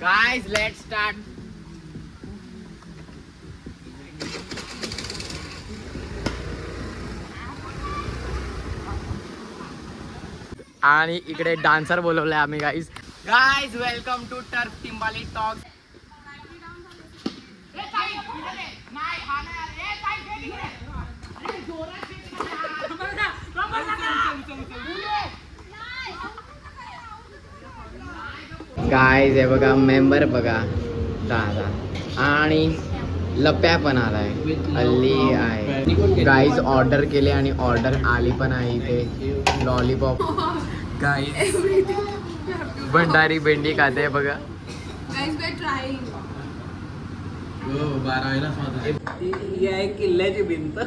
Guys, let's start. आणि इकडे dancer बोलवलाय आम्ही guys. Guys welcome to turf Timbali talks. Guys हे बघा मेंबर बघा दादा आणि लप्या पण आलाय अल्ली आहे. गाईज ऑर्डर केले आणि ऑर्डर आली पण आहे इथे लॉलीपॉप. गाईज भंडारी भेंडी खाते बघा. किल्ल्याची भिंत.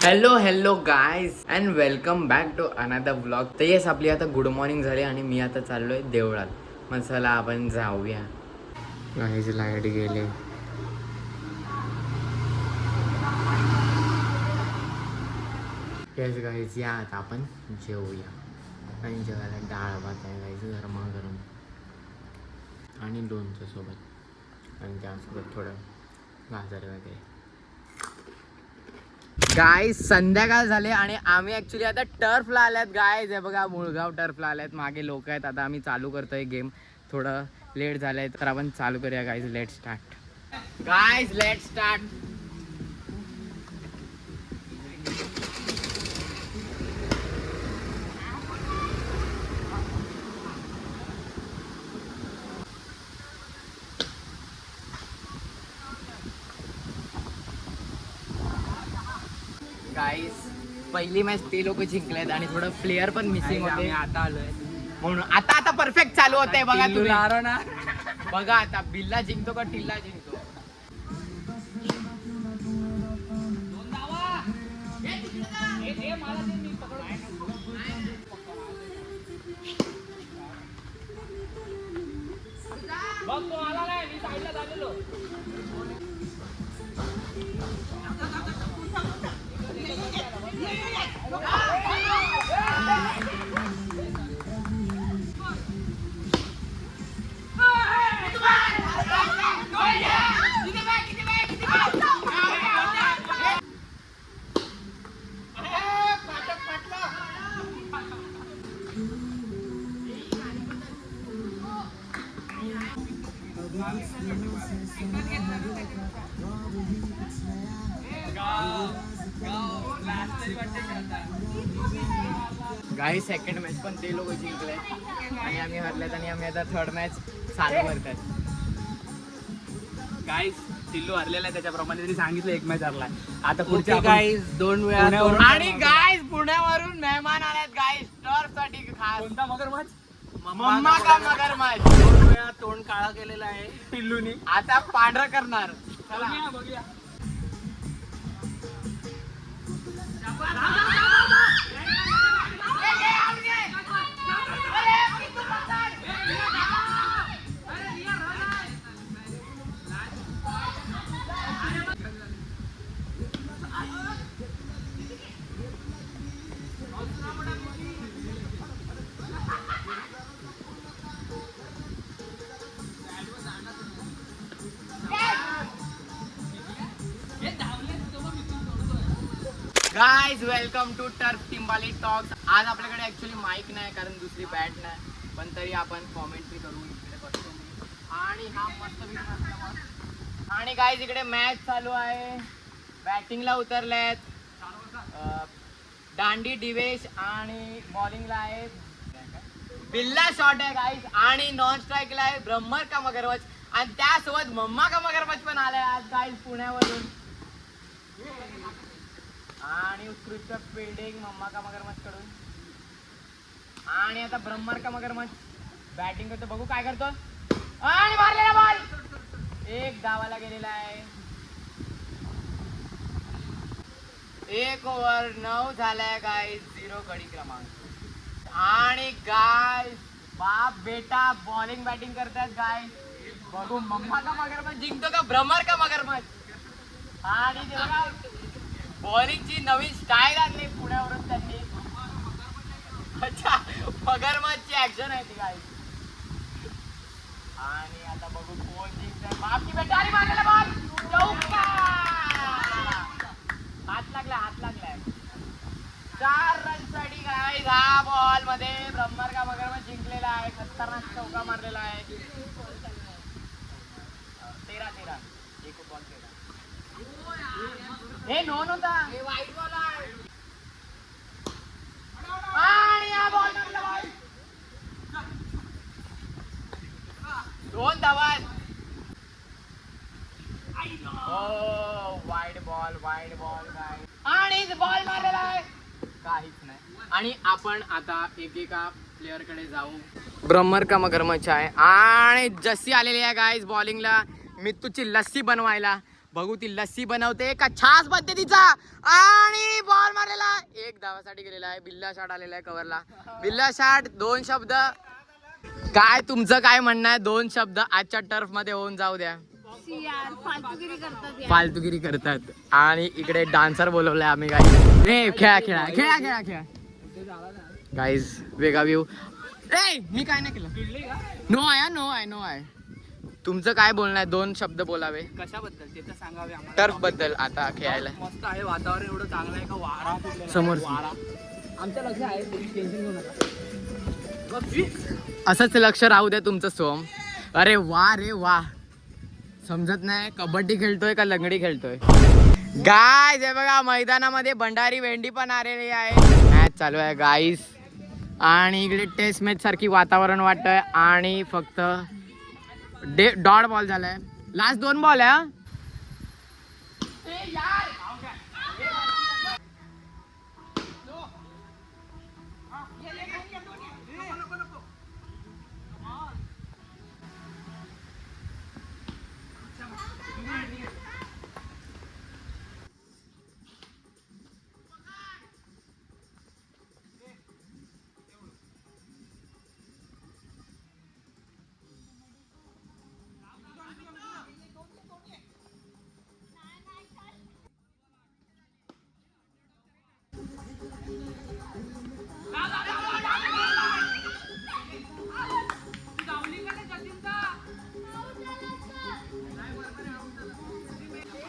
Hello guys and welcome back to another vlog. तर येस आपली आता गुड मॉर्निंग झाली आणि मी आता चाललोय देवळात. मग चला आपण जाऊया. गाईज लाईट गेले. येस गाईज या आता आपण जेवूया. आणि जेवायला डाळ भात आहे गाईज गरमागरम आणि लोणचं सोबत आणि त्यासोबत थोडं गाजर वगैरे. गाईज संध्याकाळ झाले आणि आम्ही ऍक्च्युली आता टर्फला आल्यात. गाईज हे बघा मुळगाव टर्फला आल्यात. मागे लोक आहेत. आता आम्ही चालू करतोय गेम. थोडं लेट झालंय तर आपण चालू करूया guys. Let start. Guys let start. Guys पहिली मॅच ते लोक जिंकलेत आणि थोडं प्लेअर पण मिसिंग होते. आता आलोय म्हणून आता परफेक्ट चालू होतंय बघा. तुम्ही ना बघा आता बिल्ला जिंकतो का टिल्ला जिंकतो. गाईज सेकंड मॅच पण ते लोक जिंकले आणि आम्ही हरलेत आणि आम्ही आता थर्ड मॅच चालू करतात. गाईस टिल्लू हरलेला आहे त्याच्याप्रमाणे त्यांनी सांगितलं एक मॅच हरलाय. आता पुढच्या गाईस 2 वेळा आणि गाईज पुण्यावरून मेहमान आल्यात गाईज टर्फ साठी खास. कोणता मगरमच्छ? मम्मा का मगरमच्छ. 2 वेळा तोंड काळा केलेला आहे टिल्लूनी. आता पांढरं करणार. चला बघूया. Guys welcome to turf Timbali talks. आज आपल्याकडे ऍक्च्युली माईक नाही कारण दुसरी बॅट नाही, पण तरी आपण कॉमेंट्री करू. इकडे बसतो मी आणि हा मस्त. आणि गाईज इकडे मॅच चालू आहे. बॅटिंगला उतरलेत दांडी दिवेश आणि बॉलिंगला आहे बिल्ला शॉट आहे गाईज. आणि नॉन स्ट्राईकला आहे ब्रह्मर का मगरमच्छ आणि त्यासोबत मम्मा का मगरमच्छ पण आलाय आज गाईज पुण्यावरून. आणि उत्कृष्ट फिल्डिंग मम्मा का मगरमच्छ कडून. आणि आता ब्रह्मर का मगरमच्छ बॅटिंग करतो. बघू काय करतो. आणि मारलेला बॉल एक धावाला गेलेला आहे. 1 ओव्हर 9 झालाय गाईज. 0 गडी क्रमांक. आणि गाय बाप बेटा बॉलिंग बॅटिंग करतात गाईज. बघू मम्मा का मगरमच्छ जिंकतो का ब्रह्मर का मगरमच्छ. आणि बॉलिंगची नवीन स्टाईल आणली पुण्यावरून त्यांनी. अच्छा मगरमच्छची ऍक्शन आहे ती गाईज. आणि आता बघू कोण जिंकतंय. बापची बेटा आणि मारलेला बॉल चौका. हात लागलाय 4 रनसाठी गाईज. हा बॉल मध्ये ब्रह्मर का मगरमच्छ जिंकलेला आहे. खतरनाक चौका मारलेला आहे. 13 एक बॉल 13. हे नॉन होता. हे वाईट बॉल आहे. आणि हा बॉल मारला बॉल. 2 धावा. वाईड बॉल काय. आणि बॉल मारलेला आहे. काहीच नाही. आणि आपण आता एकेका प्लेअर कडे जाऊ. ब्रह्मर का मगरमच्छ आहे आणि जस्सी आलेली आहे गाईज बॉलिंगला. मित्तूची लस्सी बनवायला. बघू ती लस्सी बनवते का छास पद्धतीचा. आणि बॉल मारलेला 1 धावासाठी गेलेला आहे. बिल्ला शॉट आलेला आहे कव्हरला. बिल्ला शॉट. 2 शब्द काय तुमचं काय म्हणणं आहे. 2 शब्द आजच्या टर्फ मध्ये होऊन जाऊ द्या. फालतुगिरी करतात. आणि इकडे डान्सर बोलवलाय आम्ही गाईज. खेळा गाईज. वेगा व्ह्यू. मी काय नाही केलं. नो आहे. तुमचं काय बोलणं आहे. 2 शब्द बोलावे. कशाबद्दल ते तर सांगावे आम्हाला. टर्फ बद्दल आता खेळायला. मस्त आहे वातावरण. एवढं चांगलं आहे का वारा समोर वारा. आमचं लक्ष आहे. टेन्शन घेऊ नका. असंच लक्ष राहू द्या तुमचं सोम. अरे वा समजत नाही कबड्डी खेळतोय का लंगडी खेळतोय. गाईज हे बघा मैदानामध्ये भंडारी भेंडी पण आलेली आहे. मॅच चालू आहे गाईज. आणि इकडे टेस्ट मॅच सारखी वातावरण वाटतंय. आणि फक्त डॉट बॉल झालाय. लास्ट 2 बॉल आहे.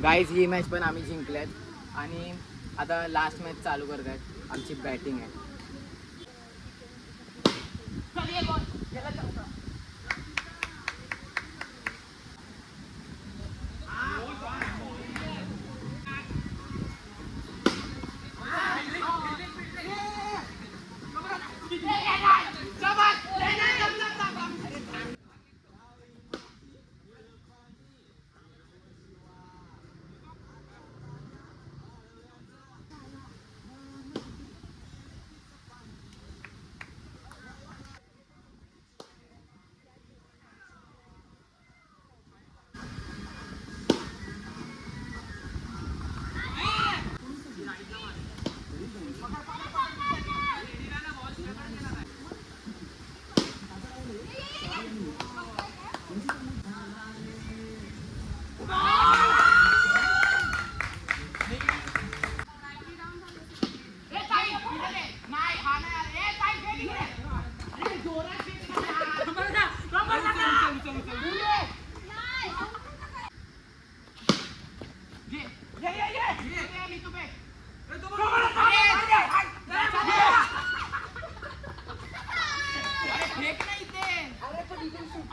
गाईज ही मॅच पण आम्ही जिंकल्यात. आणि आता लास्ट मॅच चालू करत आहेत. आमची बॅटिंग आहे.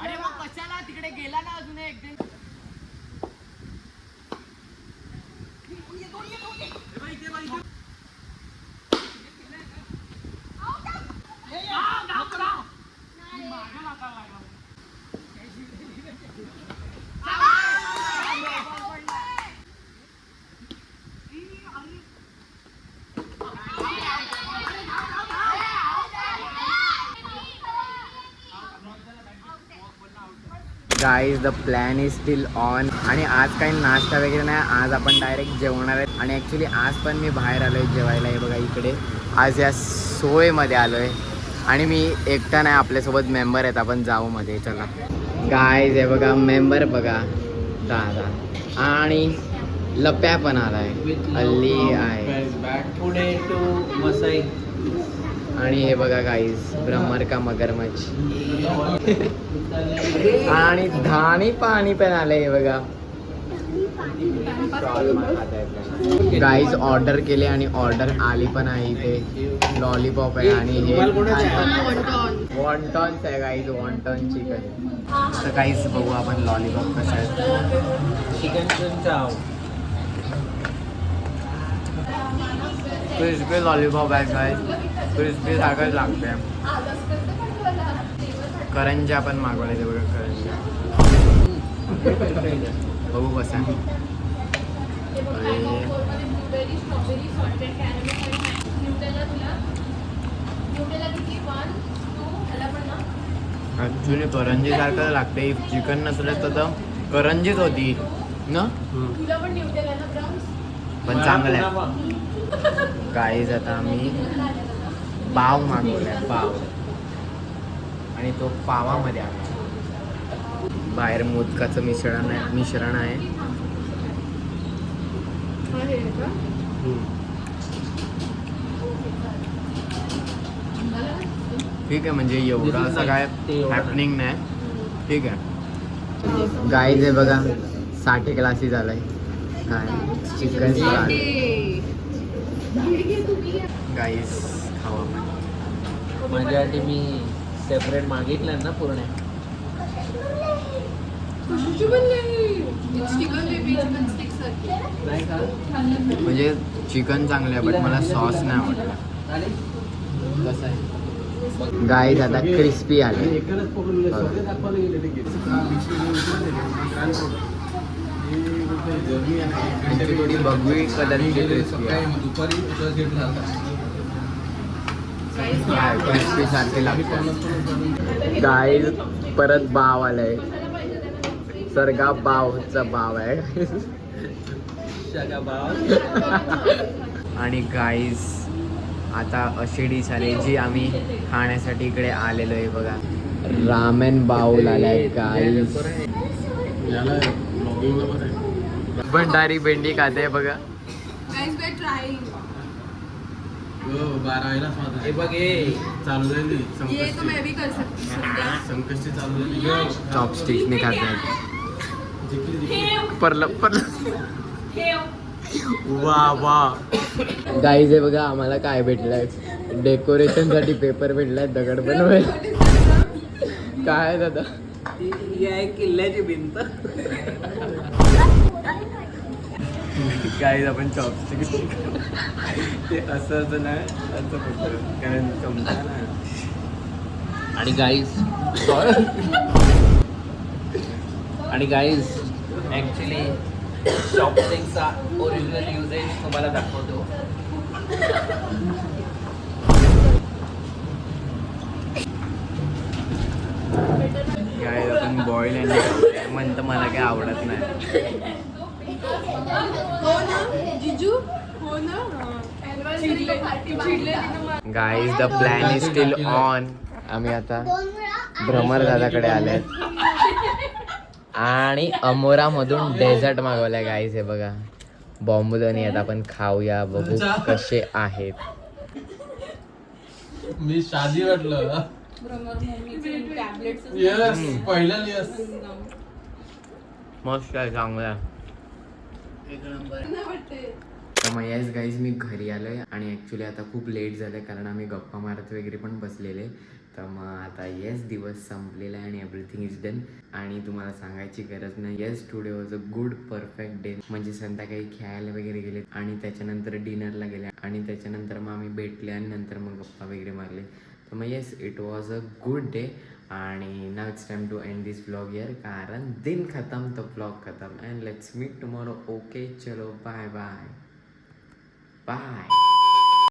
अरे मग कशाला तिकडे गेला ना अजून एक दिन. Guys the plan is steel on. आणि आज काही नाश्ता वगैरे नाही. आज आपण डायरेक्ट जेवणार आहेत. आणि ॲक्च्युली आज पण मी बाहेर आलो आहे जेवायला. हे बघा इकडे आज या सोयमध्ये आलो आहे. आणि मी एकटा नाही, आपल्यासोबत मेंबर आहेत. आपण जाऊ मध्ये. चला गाईज हे बघा मेंबर बघा. दादा आणि लप्या पण आलाय. अल्ली आहे. आणि हे बघा गाईज ब्रह्मर का मगरमच्छ. आणि धाणी पाणी पण आलंय बघा. गाईज ऑर्डर केले आणि ऑर्डर आली पण आहे. इथे लॉलीपॉप आहे आणि हे वॉन्टॉन्स आहे गाईज, वॉन्टॉन चिकन. तर काहीच बघू आपण लॉलीपॉप कसं आहे. चिकन चाव. क्रिस्पी लॉलीपॉप आहे गाईज, क्रिस्पी सारखंच लागते. करंज्या पण मागवले ते बघा, करंज्या बघू कसं आहे. ॲक्च्युली करंजी सारखं लागते. चिकन नसलं तर करंजीच होती ना, पण चांगलं आहे. गाईज आता आम्ही पाव मागवलाय, पाव, आणि तो पावामध्ये आला. बाहेर मोदकाचं मिश्रण आहे. ठीक आहे, म्हणजे एवढं असं काय हॅपनिंग नाही. ठीक आहे गाईज आहे बघा, 60 ग्लासी झालाय काय चिकन गाईज खावा. माझ्यासाठी मी सेपरेट मागितलं ना पूर्ण. म्हणजे चिकन चांगलं आहे, बट मला सॉस नाही आवडला. कसं आहे गाईज, आता क्रिस्पी आले. थोडी बघवी कलरची क्रिस्पी सारखी लागते. गाईज परत बाव आलाय, सरगा बावचा बाव आहे. आणि गाईज आता अशी डिश आली जी आम्ही खाण्यासाठी इकडे आलेलो आहे बघा. रामेन बाउल आलाय गाईज. भंडारी भेंडी खाते बघा. हे बघ हे चालू झाली चॉपस्टिक्सने खाते. परलं वा वा. गाईज आहे बघा, आम्हाला काय भेटलंय, डेकोरेशन साठी पेपर भेटलाय दगड बनवायला. काय दादा, ही आहे किल्ल्याची भिंत. गाईज आपण चॉपस्टिक्स ते असं नाही, असं फक्त कारण चमचा नाही. आणि गाईज ॲक्च्युली चॉपस्टिक्सचा ओरिजिनल युजेज तुम्हाला दाखवतो. गाईज आपण बॉईल आणि म्हणतं मला काही आवडत नाही. Guys the plan is steel on. आम्ही आता भ्रमर दादाकडे आले आणि अमोरा मधून डेझर्ट मागवलाय. गाईज हे बघा, बॉम्बुलोनी आहेत. आपण खाऊया, बघू कसे आहेत. मी शादी वाटलं. यस, पहिला यस. मस्त आहे, चांगलं आहे. तर मग येस गाईज, मी घरी आलो आहे आणि ॲक्च्युली आता खूप लेट झालं आहे कारण आम्ही गप्पा मारत वगैरे पण बसलेले. तर मग आता येस दिवस संपलेला आहे आणि एव्हरीथिंग इज डन. आणि तुम्हाला सांगायची गरज नाही, yes today was a good perfect day. म्हणजे संध्याकाळी खेळायला वगैरे गेले आणि त्याच्यानंतर डिनरला गेले आणि त्याच्यानंतर मग आम्ही भेटले आणि नंतर मग गप्पा वगैरे मारले. तर मग yes, it was a good day. आणि now it's time to end this blog here, कारण दिन खतम तो ब्लॉग खतम. And let's meet tomorrow. Okay, चलो बाय बाय बाय.